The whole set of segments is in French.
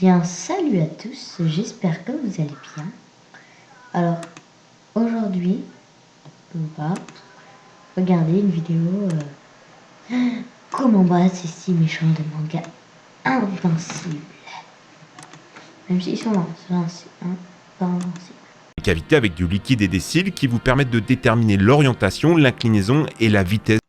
Bien, salut à tous, j'espère que vous allez bien. Alors, aujourd'hui, on va regarder une vidéo comment battre ces 6 méchants de manga invincibles. Même s'ils sont pas invincibles. Des cavités avec du liquide et des cils qui vous permettent de déterminer l'orientation, l'inclinaison et la vitesse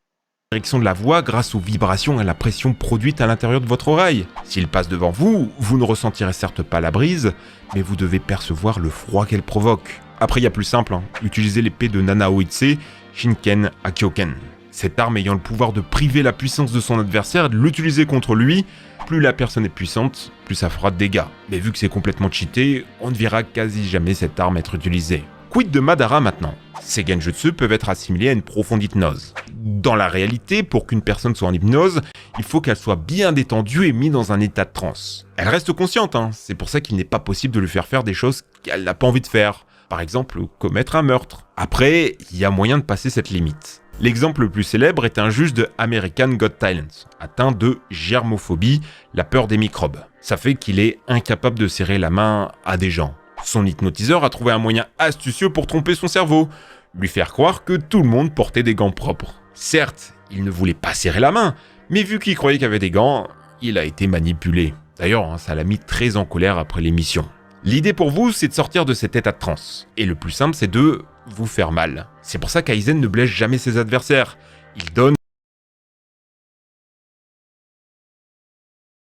de direction de la voix grâce aux vibrations et à la pression produite à l'intérieur de votre oreille. S'il passe devant vous, vous ne ressentirez certes pas la brise, mais vous devez percevoir le froid qu'elle provoque. Après, il y a plus simple, utilisez l'épée de Nanao Itse, Shinken Akyoken. Cette arme ayant le pouvoir de priver la puissance de son adversaire et de l'utiliser contre lui. Plus la personne est puissante, plus ça fera de dégâts. Mais vu que c'est complètement cheaté, on ne verra quasi jamais cette arme être utilisée. Quid de Madara maintenant? Ces genjutsu peuvent être assimilés à une profonde hypnose. Dans la réalité, pour qu'une personne soit en hypnose, il faut qu'elle soit bien détendue et mise dans un état de transe. Elle reste consciente, c'est pour ça qu'il n'est pas possible de lui faire des choses qu'elle n'a pas envie de faire. Par exemple, commettre un meurtre. Après, il y a moyen de passer cette limite. L'exemple le plus célèbre est un juge de American Got Talent, atteint de germophobie, la peur des microbes. Ça fait qu'il est incapable de serrer la main à des gens. Son hypnotiseur a trouvé un moyen astucieux pour tromper son cerveau, lui faire croire que tout le monde portait des gants propres. Certes, il ne voulait pas serrer la main, mais vu qu'il croyait qu'il y avait des gants, il a été manipulé. D'ailleurs, ça l'a mis très en colère après l'émission. L'idée pour vous, c'est de sortir de cet état de transe. Et le plus simple, c'est de vous faire mal. C'est pour ça qu'Aizen ne blesse jamais ses adversaires. Il donne